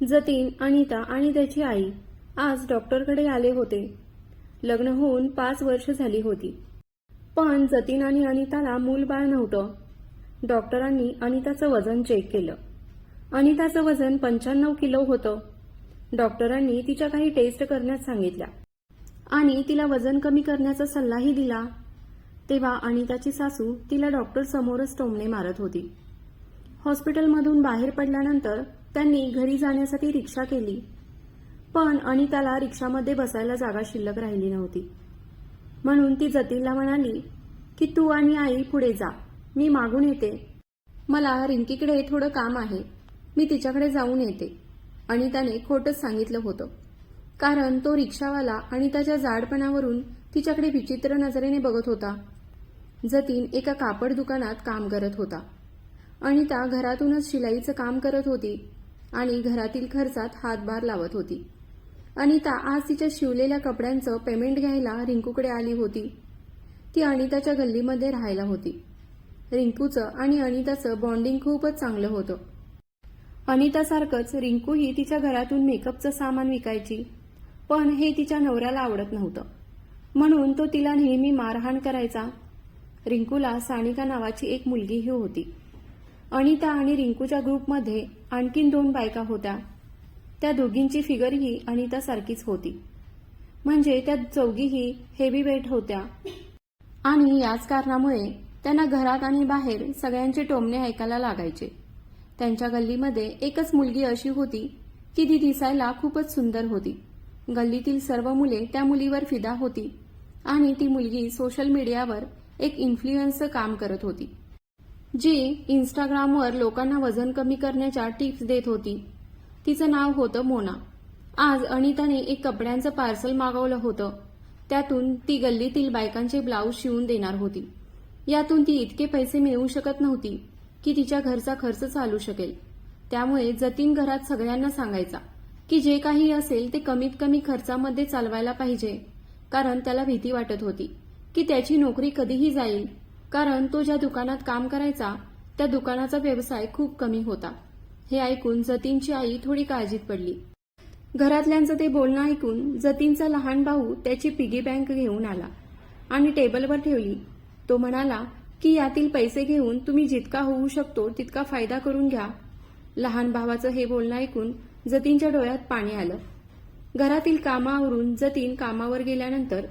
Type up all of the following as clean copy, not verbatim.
जतीन, अनिता आणि त्याची आई आज डॉक्टरकडे आले होते. लग्न होऊन 5 वर्ष झाली होती. पण जतीन आणि अनिताला मूलबाळ नव्हतं. डॉक्टरांनी अनिताचं वजन चेक केलं. अनिताचं वजन 95 किलो होतं. डॉक्टरांनी तिच्या काही टेस्ट करण्यास सांगितल्या आणि तिला वजन कमी करण्याचा सल्लाही दिला. तेव्हा अनिताची सासू तिला डॉक्टर समोरच टोमणे मारत होती. हॉस्पिटलमधून बाहेर पडल्यानंतर त्यांनी घरी जाण्यासाठी रिक्षा केली. पण अनिताला रिक्षामध्ये बसायला जागा शिल्लक राहिली नव्हती. म्हणून ती जतीनला म्हणाली की तू आणि आई पुढे जा, मी मागून येते. मला रिंकीकडे थोडं काम आहे, मी तिच्याकडे जाऊन येते. अनिताने खोटंच सांगितलं होतं, कारण तो रिक्षावाला अनिताच्या जाडपणावरून तिच्याकडे विचित्र नजरेने बघत होता. जतीन एका कापड दुकानात काम करत होता. अनिता घरातूनच शिलाईचं काम करत होती आणि घरातील खर्चात हातभार लावत होती. अनिता आज तिच्या शिवलेल्या कपड्यांचं पेमेंट घ्यायला रिंकूकडे आली होती. ती अनिताच्या गल्लीमध्ये राहायला होती. रिंकूचं आणि अनिताचं बॉन्डिंग खूपच चांगलं होतं. अनितासारखंच रिंकूही तिच्या घरातून मेकअपचं सामान विकायची. पण हे तिच्या नवऱ्याला आवडत नव्हतं, म्हणून तो तिला नेहमी मारहाण करायचा. रिंकूला सानिका नावाची एक मुलगीही होती. अनिता आणि रिंकूच्या ग्रुपमध्ये आणखीन 2 बायका होत्या. त्या दोघींची फिगरही अनितासारखीच होती. म्हणजे त्या चौघीही हेवी वेट होत्या आणि याच कारणामुळे त्यांना घरात आणि बाहेर सगळ्यांचे टोमणे ऐकायला लागायचे. त्यांच्या गल्लीमध्ये एकच मुलगी अशी होती की ती दिसायला खूपच सुंदर होती. गल्लीतील सर्व मुले त्या मुलीवर फिदा होती आणि ती मुलगी सोशल मीडियावर एक इन्फ्लुएन्सचं काम करत होती, जी इंस्टाग्रामवर लोकांना वजन कमी करण्याच्या टिप्स देत होती. तिचं नाव होतं मोना. आज अनिताने एक कपड्यांचं पार्सल मागवलं होतं. त्यातून ती गल्लीतील बायकांचे ब्लाऊज शिवून देणार होती. यातून ती इतके पैसे मिळवू शकत नव्हती की तिच्या घरचा खर्च चालू शकेल. त्यामुळे जतीन घरात सगळ्यांना सांगायचा की जे काही असेल ते कमीत कमी खर्चामध्ये चालवायला पाहिजे, कारण त्याला भीती वाटत होती की त्याची नोकरी कधीही जाईल, कारण तो ज्या दुकानात काम करायचा त्या दुकानाचा व्यवसाय खूप कमी होता. हे ऐकून जतीनची आई थोडी काळजीत पडली. घरातल्यांचं ते बोलणं ऐकून जतीनचा लहान भाऊ त्याची पिगी बँक घेऊन आला आणि टेबलवर ठेवली. तो म्हणाला की यातील पैसे घेऊन तुम्ही जितका होऊ शकतो तितका फायदा करून घ्या. लहान भावाचं हे बोलणं ऐकून जतीनच्या डोळ्यात पाणी आलं. घरातील कामावरून जतीन कामावर गेल्यानंतर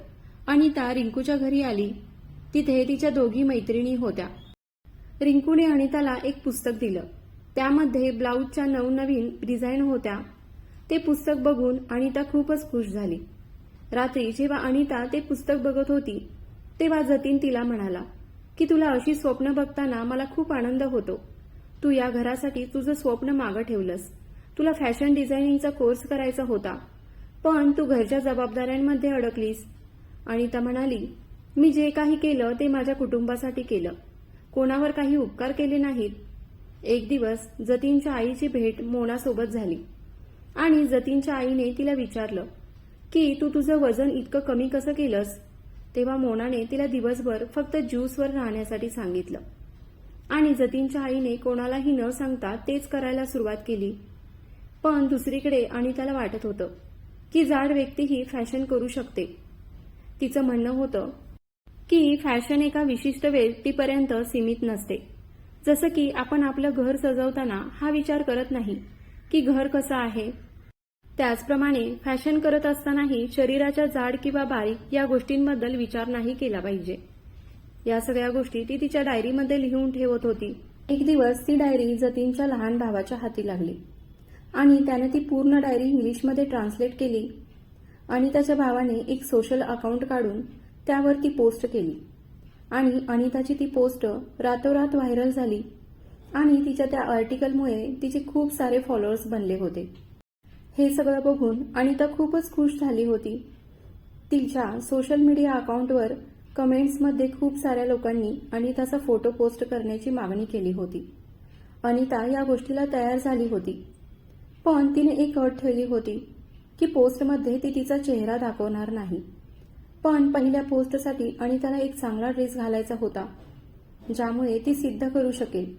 अनिता रिंकूच्या घरी आली. तिथे तिच्या दोघी मैत्रिणी होत्या. रिंकूने अनिताला एक पुस्तक दिलं. त्यामध्ये ब्लाऊजच्या नवनवीन डिझाईन होत्या. ते पुस्तक बघून अनिता खूपच खुश झाली. रात्री जेव्हा अनिता ते पुस्तक बघत होती तेव्हा जतीन तिला म्हणाला की तुला अशी स्वप्न बघताना मला खूप आनंद होतो. तू या घरासाठी तुझं स्वप्न मागं ठेवलंस. तुला फॅशन डिझायनिंगचा कोर्स करायचा होता, पण तू घरच्या जबाबदाऱ्यांमध्ये अडकलीस. अनिता म्हणाली, मी जे काही केलं ते माझ्या कुटुंबासाठी केलं, कोणावर काही उपकार केले नाहीत. एक दिवस जतीनच्या आईची भेट मोनासोबत झाली आणि जतीनच्या आईने तिला विचारलं की तू तुझं वजन इतकं कमी कसं केलंस. तेव्हा मोनाने तिला दिवसभर फक्त ज्यूसवर राहण्यासाठी सांगितलं आणि जतीनच्या आईने कोणालाही न सांगता तेच करायला सुरुवात केली. पण दुसरीकडे अनिताला वाटत होतं की जाड व्यक्तीही फॅशन करू शकते. तिचं म्हणणं होतं की फॅशन एका विशिष्ट व्यक्तीपर्यंत सीमित नसते. जसं की आपण आपलं घर सजवताना हा विचार करत नाही की घर कसं आहे, त्याचप्रमाणे फॅशन करत असतानाही शरीराच्या जाड किंवा बारीक या गोष्टींबद्दल विचार नाही केला पाहिजे. या सगळ्या गोष्टी ती तिच्या डायरीमध्ये लिहून ठेवत होती. एक दिवस ती डायरी जतीनच्या लहान भावाच्या हाती लागली आणि त्याने ती पूर्ण डायरी इंग्लिशमध्ये ट्रान्सलेट केली. आणि त्याच्या भावाने एक सोशल अकाउंट काढून त्यावर ती पोस्ट केली आणि अनिताची ती पोस्ट रातोरात व्हायरल झाली आणि तिच्या त्या आर्टिकलमुळे तिचे खूप सारे फॉलोअर्स बनले होते. हे सगळं बघून अनिता खूपच खुश झाली होती. तिच्या सोशल मीडिया अकाउंटवर कमेंट्समध्ये खूप साऱ्या लोकांनी अनिताचा फोटो पोस्ट करण्याची मागणी केली होती. अनिता या गोष्टीला तयार झाली होती, पण तिने एक अट ठेवली होती की पोस्टमध्ये ती तिचा चेहरा दाखवणार नाही. पण पहिल्या पोस्टसाठी अनिताला एक चांगला ड्रेस घालायचा होता, ज्यामुळे ती सिद्ध करू शकेल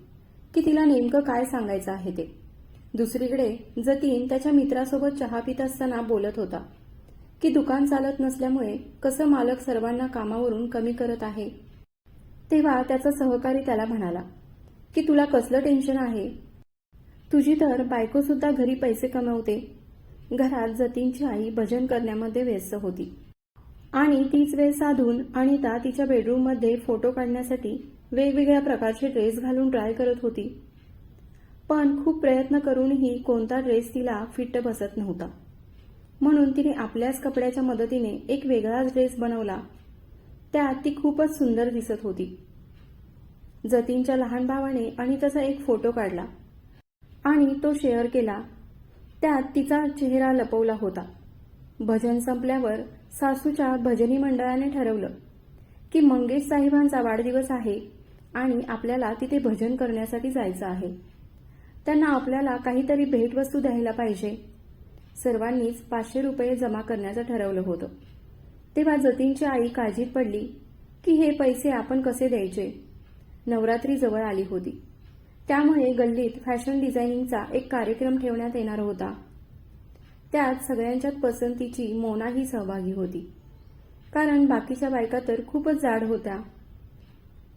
की तिला नेमकं काय सांगायचं आहे ते. दुसरीकडे जतीन त्याच्या मित्रासोबत चहा पित असताना बोलत होता की दुकान चालत नसल्यामुळे कसं मालक सर्वांना कामावरून कमी करत आहे. तेव्हा त्याचा सहकारी त्याला म्हणाला की तुला कसलं टेन्शन आहे, तुझी तर बायको सुद्धा घरी पैसे कमवते. घरात जतीनची आई भजन करण्यामध्ये व्यस्त होती आणि तीच वेळ साधून अनिता तिच्या बेडरूममध्ये फोटो काढण्यासाठी वेगवेगळ्या प्रकारचे ड्रेस घालून ट्राय करत होती. पण खूप प्रयत्न करूनही कोणता ड्रेस तिला फिट्ट बसत नव्हता. म्हणून तिने आपल्याच कपड्याच्या मदतीने एक वेगळाच ड्रेस बनवला. त्यात ती खूपच सुंदर दिसत होती. जतीनच्या लहान भावाने अनिताचा एक फोटो काढला आणि तो शेअर केला. त्यात तिचा चेहरा लपवला होता. भजन संपल्यावर सासूच्या भजनी मंडळाने ठरवलं की मंगेश साहेबांचा वाढदिवस आहे आणि आपल्याला तिथे भजन करण्यासाठी जायचं आहे. त्यांना आपल्याला काहीतरी भेटवस्तू द्यायला पाहिजे. सर्वांनीच 500 रुपये जमा करण्याचं ठरवलं होतं. तेव्हा जतीनची आई काळजीत पडली की हे पैसे आपण कसे द्यायचे. नवरात्री जवळ आली होती, त्यामुळे गल्लीत फॅशन डिझायनिंगचा एक कार्यक्रम ठेवण्यात येणार होता. त्यात सगळ्यांच्यात पसंतीची मोना ही सहभागी होती, कारण बाकीच्या बायका तर खूपच जाड होत्या.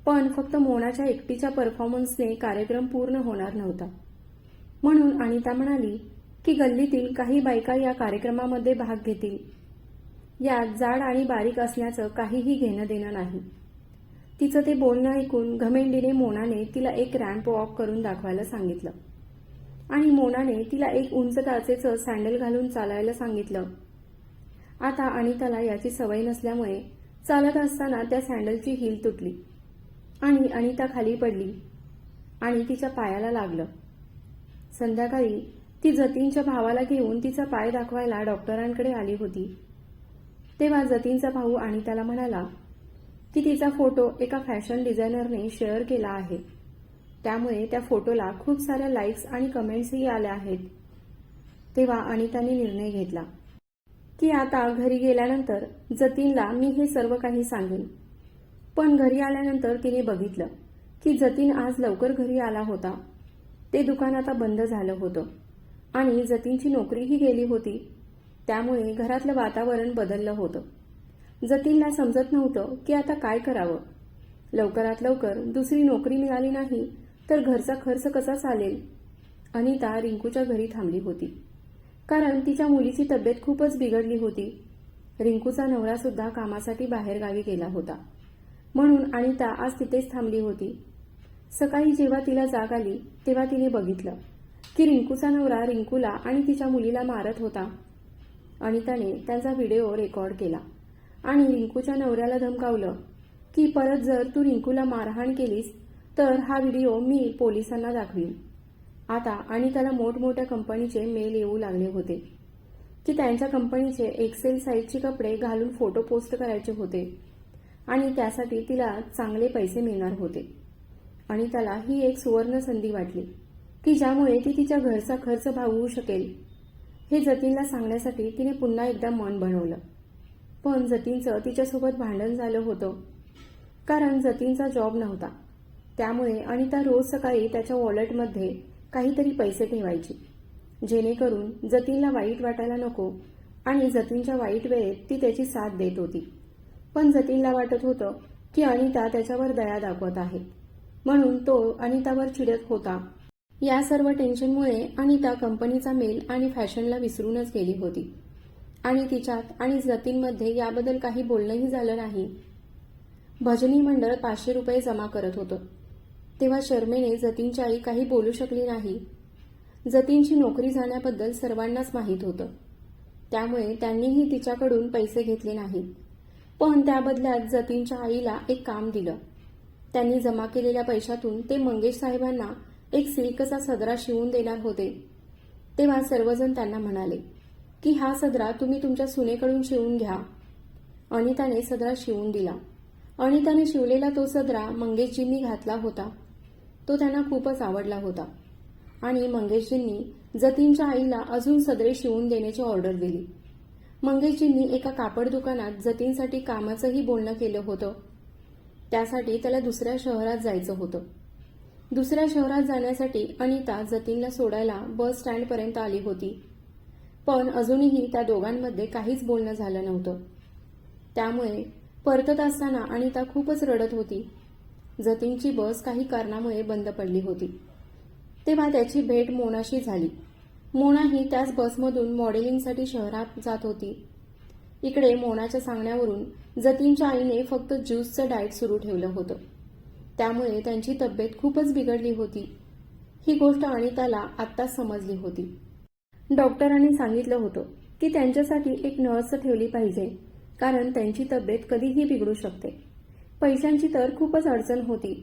पण फक्त मोनाच्या एकटीच्या परफॉर्मन्सने कार्यक्रम पूर्ण होणार नव्हता. म्हणून अनिता म्हणाली की गल्लीतील काही बायका या कार्यक्रमामध्ये भाग घेतील. यात जाड आणि बारीक असण्याचं काहीही घेणं देणं नाही. तिचं ते बोलणं ऐकून घमेंडीने मोनाने तिला एक रॅम्प वॉक करून दाखवायला सांगितलं आणि मोनाने तिला एक उंच टाचेचं सँडल घालून चालायला सांगितलं. आता अनिताला याची सवय नसल्यामुळे चालत असताना त्या सँडलची हील तुटली आणि अनिता खाली पडली आणि तिच्या पायाला लागलं. संध्याकाळी ती जतीनच्या भावाला घेऊन तिचा पाय दाखवायला डॉक्टरांकडे आली होती. तेव्हा जतीनचा भाऊ अनिताला म्हणाला की तिचा फोटो एका फॅशन डिझायनरने शेअर केला आहे, त्यामुळे त्या फोटोला खूप साऱ्या लाईक्स आणि कमेंट्सही आल्या आहेत. तेव्हा अनिताने निर्णय घेतला की आता घरी गेल्यानंतर जतीनला मी हे सर्व काही सांगेन. पण घरी आल्यानंतर तिने बघितलं की जतीन आज लवकर घरी आला होता. ते दुकान आता बंद झालं होतं आणि जतीनची नोकरीही गेली होती, त्यामुळे घरातलं वातावरण बदललं होतं. जतीनला समजत नव्हतं की आता काय करावं. लवकरात लवकर दुसरी नोकरी मिळाली नाही तर घरचा खर्च कसा चालेल. अनिता रिंकूच्या घरी थांबली होती, कारण तिच्या मुलीची तब्येत खूपच बिघडली होती. रिंकूचा नवरा सुद्धा कामासाठी बाहेरगावी गेला होता, म्हणून अनिता आज तिथेच थांबली होती. सकाळी जेव्हा तिला जाग आली तेव्हा तिने बघितलं की रिंकूचा नवरा रिंकूला आणि तिच्या मुलीला मारत होता. अनिताने त्यांचा व्हिडिओ रेकॉर्ड केला आणि रिंकूच्या नवऱ्याला धमकावलं की परत जर तू रिंकूला मारहाण केलीस तर हा व्हिडिओ मी पोलिसांना दाखवीन. आता अनिताला मोठमोठ्या कंपनीचे मेल येऊ लागले होते की त्यांच्या कंपनीचे एक्सेल साईजचे कपडे घालून फोटो पोस्ट करायचे होते आणि त्यासाठी तिला चांगले पैसे मिळणार होते. अनिताला ही एक सुवर्ण संधी वाटली की ज्यामुळे ती तिच्या घरचा खर्च भागवू शकेल. हे जतीनला सांगण्यासाठी तिने पुन्हा एकदा मन बनवलं. पण जतीनचं तिच्यासोबत भांडण झालं होतं, कारण जतीनचा जॉब नव्हता. त्यामुळे अनिता रोज सकाळी त्याच्या वॉलेटमध्ये काहीतरी पैसे ठेवायची, जेणेकरून जतीनला वाईट वाटायला नको आणि जतीनच्या वाईट वेळेत ती त्याची साथ देत होती. पण जतीनला वाटत होतं की अनिता त्याच्यावर दया दाखवत आहे, म्हणून तो अनितावर चिडत होता. या सर्व टेन्शनमुळे अनिता कंपनीचा मेल आणि फॅशनला विसरूनच गेली होती आणि तिच्यात आणि जतीनमध्ये याबद्दल काही बोलणंही झालं नाही. भजनी मंडळ 500 रुपये जमा करत होतं. तेव्हा शर्मेने जतीनची आई काही बोलू शकली नाही. जतीनची नोकरी जाण्याबद्दल सर्वांनाच माहीत होतं, त्यामुळे त्यांनीही तिच्याकडून पैसे घेतले नाहीत. पण त्या बदल्यात जतीनच्या आईला एक काम दिलं. त्यांनी जमा केलेल्या पैशातून ते मंगेश साहेबांना एक सिल्कचा सदरा शिवून देणार होते. तेव्हा सर्वजण त्यांना म्हणाले की हा सदरा तुम्ही तुमच्या सुनेकडून शिवून घ्या. अनिताने सदरा शिवून दिला. अनिताने शिवलेला तो सदरा मंगेशजींनी घातला होता. तो त्यांना खूपच आवडला होता आणि मंगेशजींनी जतीनच्या आईला अजून सदरे शिवून देण्याची ऑर्डर दिली. मंगेशजींनी एका कापड दुकानात जतीनसाठी कामाचंही बोलणं केलं होतं. त्यासाठी त्याला दुसऱ्या शहरात जायचं होतं. दुसऱ्या शहरात जाण्यासाठी अनिता जतीनला सोडायला बस स्टँडपर्यंत आली होती. पण अजूनही त्या दोघांमध्ये काहीच बोलणं झालं नव्हतं. त्यामुळे परतत असताना अनिता खूपच रडत होती. जतीनची बस काही कारणामुळे बंद पडली होती. तेव्हा त्याची भेट मोनाशी झाली. मोनाही त्याच बसमधून मॉडेलिंगसाठी शहरात जात होती. इकडे मोनाच्या सांगण्यावरून जतीनच्या आईने फक्त ज्यूसचं डाएट सुरू ठेवलं होतं. त्यामुळे त्यांची तब्येत खूपच बिघडली होती. ही गोष्ट अनिताला आत्ताच समजली होती. डॉक्टरांनी सांगितलं होतं की त्यांच्यासाठी एक नर्स ठेवली पाहिजे, कारण त्यांची तब्येत कधीही बिघडू शकते. पैशांची तर खूपच अडचण होती.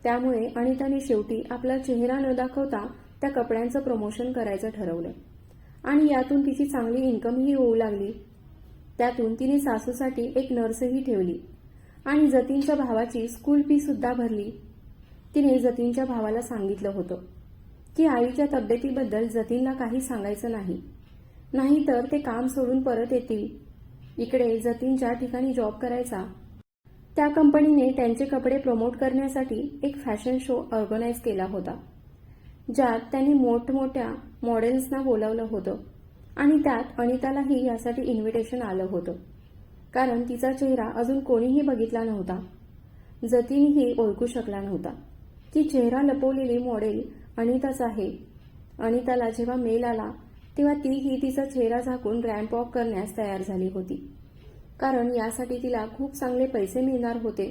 त्यामुळे अनिताने शेवटी आपला चेहरा न दाखवता त्या कपड्यांचं प्रमोशन करायचं ठरवलं आणि यातून तिची चांगली इन्कमही होऊ लागली. त्यातून तिने सासूसाठी एक नर्सही ठेवली आणि जतीनच्या भावाची स्कूल फी सुद्धा भरली. तिने जतीनच्या भावाला सांगितलं होतं की आईच्या तब्येतीबद्दल जतीनला काही सांगायचं नाही, नाहीतर ते काम सोडून परत येतील. इकडे जतीन ज्या ठिकाणी जॉब करायचा त्या कंपनीने त्यांचे कपडे प्रमोट करण्यासाठी एक फॅशन शो ऑर्गनाईज केला होता, ज्यात त्यांनी मोठमोठ्या मॉडेल्सना बोलावलं होतं आणि त्यात अनितालाही यासाठी इन्व्हिटेशन आलं होतं, कारण तिचा चेहरा अजून कोणीही बघितला नव्हता. जतीनही ओळखू शकला नव्हता की चेहरा लपवलेली मॉडेल अनिताच आहे. अनिताला जेव्हा मेल आला तेव्हा तीही तिचा चेहरा झाकून रॅम्प वॉक करण्यास तयार झाली होती, कारण यासाठी तिला खूप चांगले पैसे मिळणार होते.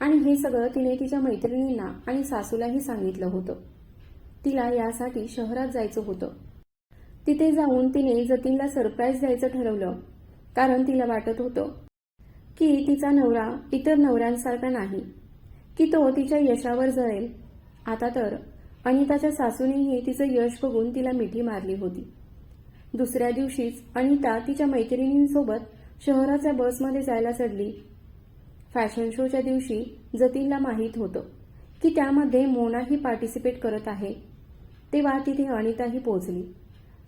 आणि हे सगळं तिने तिच्या मैत्रिणींना आणि सासूलाही सांगितलं होतं. तिला यासाठी शहरात जायचं होतं. तिथे जाऊन तिने जतीनला सरप्राईज द्यायचं ठरवलं, कारण तिला वाटत होतं की तिचा नवरा इतर नवऱ्यांसारखा नाही, की तो तिच्या यशावर जळेल. आता तर अनिताच्या सासूनेही तिचं यश बघून तिला मिठी मारली होती. दुसऱ्या दिवशीच अनिता तिच्या मैत्रिणींसोबत शहराच्या बसमध्ये जायला चढली. फॅशन शोच्या दिवशी जतीनला माहीत होतं की त्यामध्ये मोनाही पार्टिसिपेट करत आहे. तेव्हा तिथे अनिताही पोहोचली.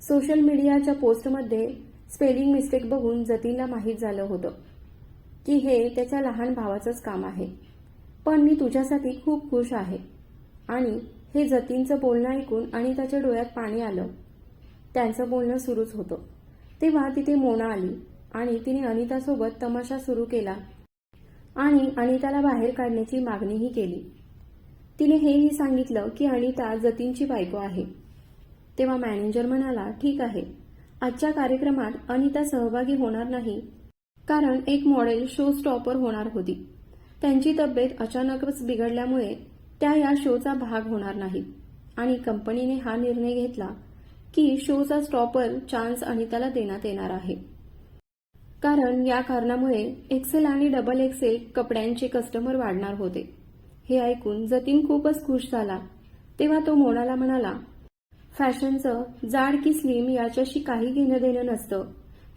सोशल मीडियाच्या पोस्टमध्ये स्पेलिंग मिस्टेक बघून जतीनला माहीत झालं होतं की हे त्याच्या लहान भावाचंच काम आहे. पण मी तुझ्यासाठी खूप खुश आहे. आणि हे जतीनचं बोलणं ऐकून अनिताच्या डोळ्यात पाणी आलं. त्यांचं बोलणं सुरूच होतं. तेव्हा तिथे मोना आली आणि तिने अनितासोबत तमाशा सुरू केला आणि अनिताला बाहेर काढण्याची मागणीही केली. तिने हेही सांगितलं की अनिता जतीनची बायको आहे. तेव्हा मॅनेजर म्हणाला, ठीक आहे, आजच्या कार्यक्रमात अनिता सहभागी होणार नाही, कारण एक मॉडेल शो स्टॉपर होणार होती. त्यांची तब्येत अचानकच बिघडल्यामुळे त्या या शोचा भाग होणार नाहीत आणि कंपनीने हा निर्णय घेतला की शोचा स्टॉपर चान्स अनिताला देण्यात येणार आहे. कारण या कारणामुळे एक्सेल आणि डबल एक्सेल कपड्यांचे कस्टमर वाढणार होते. हे ऐकून जतीन खूपच खुश झाला. तेव्हा तो मोनाला म्हणाला, फॅशनचं जाड की स्लिम याच्याशी काही घेणं देणं नसतं.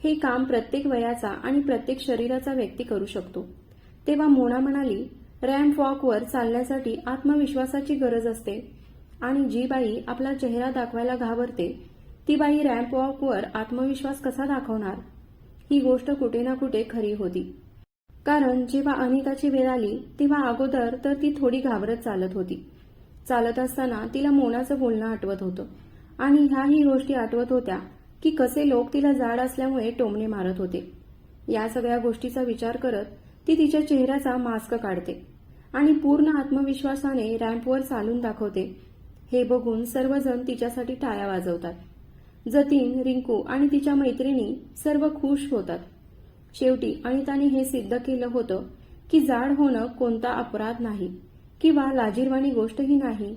हे काम प्रत्येक वयाचा आणि प्रत्येक शरीराचा व्यक्ती करू शकतो. तेव्हा मोना म्हणाली, रॅम्प वॉकवर चालण्यासाठी आत्मविश्वासाची गरज असते आणि जी बाई आपला चेहरा दाखवायला घाबरते ती बाई रॅम्प वॉकवर आत्मविश्वास कसा दाखवणार. ही गोष्ट कुठे ना कुठे खरी होती. कारण जेव्हा अनिताची वेळ आली तेव्हा अगोदर तर ती थोडी घाबरत चालत होती. चालत असताना तिला मोनाचं बोलणं आठवत होतं आणि ह्याही गोष्टी आठवत होत्या की कसे लोक तिला जाड असल्यामुळे टोमणे मारत होते. या सगळ्या गोष्टीचा विचार करत ती तिच्या चेहऱ्याचा मास्क काढते आणि पूर्ण आत्मविश्वासाने रॅम्पवर चालून दाखवते. हे बघून सर्वजण तिच्यासाठी टाळ्या वाजवतात. जतीन, रिंकू आणि तिच्या मैत्रिणी सर्व खुश होतात. शेवटी अनिताने हे सिद्ध केलं होतं की जाड होणं कोणता अपराध नाही किंवा लाजिरवाणी गोष्टही नाही.